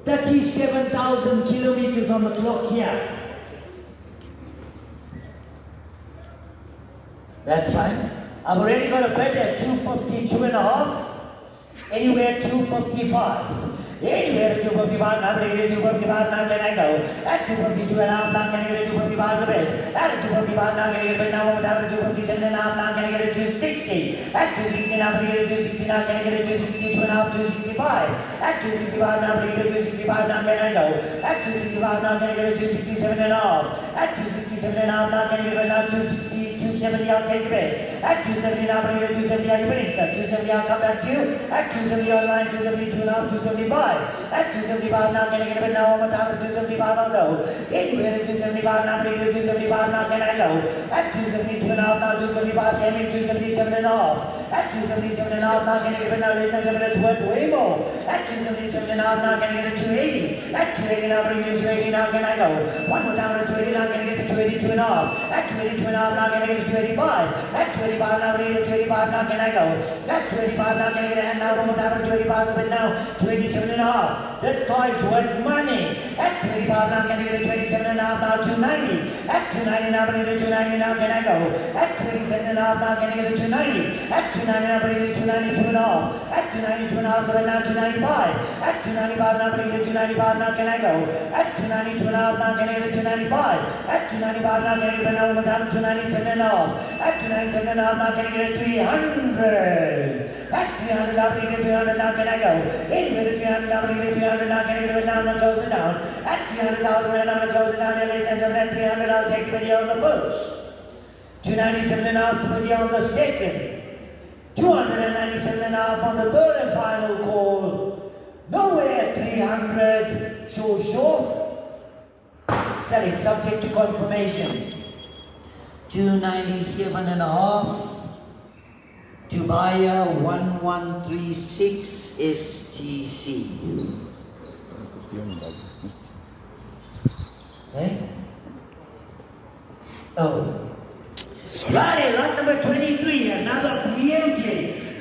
37,000 kilometers on the clock here. That's fine. I've already got a bet at 252.5. Anywhere 255. Anywhere 255, now ready 255, now can I go. At 252.5, now can I get a 255 a bet. At 255, now can I get a bet, now one time 257.5, now can I get a 260. At 260, now can I get a 260, now can I get a 262.5, 265. At 265, now can I get a 265, now can I go. At 265, now can I get a 267.5. At 267.5, now can I get a bet, now 260, 270, I'll take the bet. At 270, now can I get a 270, are you winning, sir? 270, I'll come back to you. At 270 online, 272.5, 275. At 275 now, can I get a bit now? One more time, 275 I'll go. Anywhere at 275 now, 275 now, can I go? At 272.5 now, 275 came in, 277.5. At 277.5 now, can I get a bit now? Ladies and gentlemen, it's worth way more. At 277.5 now, can I get a 280? At 280 now, 280 now, can I go? One more time, 280 now, can I get a 282.5? At 282.5 now, can I get a 285? At 285 now, 285 now, can I go? At 285 now, can I get a hand now? One more time, 285 a bit now, 287.5. This car is worth money. At 25 now, can I get a 27 and a half now, 290. At 290 now, can I get a 290 now, can I go? At 27 and a half now, can I get a 290. At 290 now, can I get a 290, 2 and a half. At 290, 2 and a half, so now 295. At 295 now, can I get a 295 now, can I go? At 290, 2 and a half now, can I get a 295. At 295 now, can I get another one time, 297 and a half. At 297 and a half now, can I get a 300. At 300 now, can I get 300 now, can I go? Anyway, the 300 now, can I get 300 now, can I get it now, I'm going to close it down. At 300,000, I'm going to close it down, ladies and gentlemen. At 300, I'll take the video on the first. 297 and a half, the video on the second. 297 and a half on the third and final call. Nowhere at 300. Sure. Selling subject to confirmation. 297 and a half. To buyer 1136 STC. Okay? Oh. Right, lot number 23, another BMJ.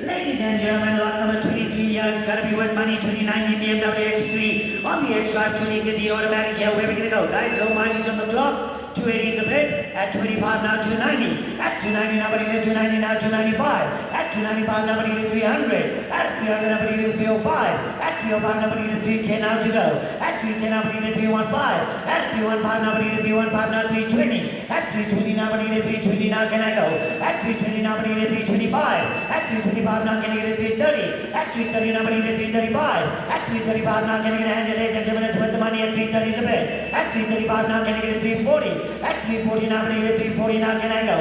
Ladies and gentlemen, lot number 23 here, it's got to be worth money, 2019 BMW X3 on the X-Drive 2020 automatic here. Where are we going to go? Guys, low mileage on the clock. 280 is a bit. At 25 now, 290. At 290 now, 290 now, 295. At 295 now, 300. At 300 now, 305. At 305 now, 310 now to go. At 310 now, 315. At 315 now, 315 now, 320. At 320 now, 320 now, can I go? At 320 now, 325. At 325 now, can I get a 330? At 330 now, 335. At 335 now, can I get a handle, ladies and gentlemen, it's worth the money. At 330 is a bit. At 335 now, can I get a 340? At 340 now, can I get a 340 now, can I go?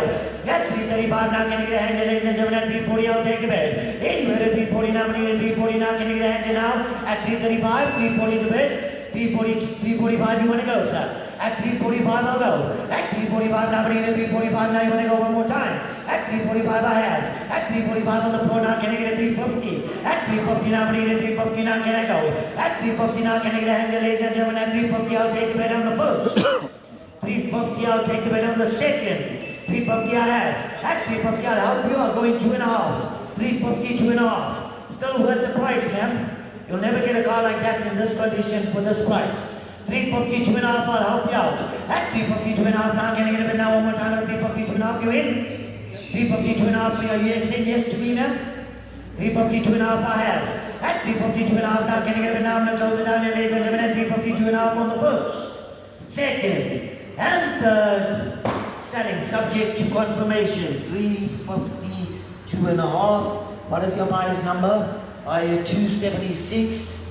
At 335 now, can I get a handle, ladies and gentlemen, at 340 I'll take a bit. Anywhere at 340 now, can I get a 340 now, can I get a handle now? At 335, 340 is a bit. 345 you want to go, sir? At 345 I'll go. At 345 now, can I get a 345 now, you want to go one more time? At 345 I have. At 345 on the floor now, can I get a 350? At 350 now, can I get a 350 now, can I go? At 350 now, can I get a handle, ladies and gentlemen, at 350 I'll take a bit on the first. 350 I'll take the bid on the second. 350 I have. At 350 I'll help you. I'll go in 2.5. 350, 2.5. Still worth the price, ma'am. You'll never get a car like that in this condition for this price. 350, 2.5, I'll help you out. At 350, 2.5 now, can I get a bid now one more time? At 350, 2.5, you in? 350, 2.5, you saying yes to me, ma'am? 350, 2.5 I have. At 350, 2.5 now, can I get a bid now? I'm going to close it down here, ladies and gentlemen. At 350, 2.5 on the first. Second. And third, selling subject to confirmation. 350, 2.5. What is your buyer's number? Buyer 276.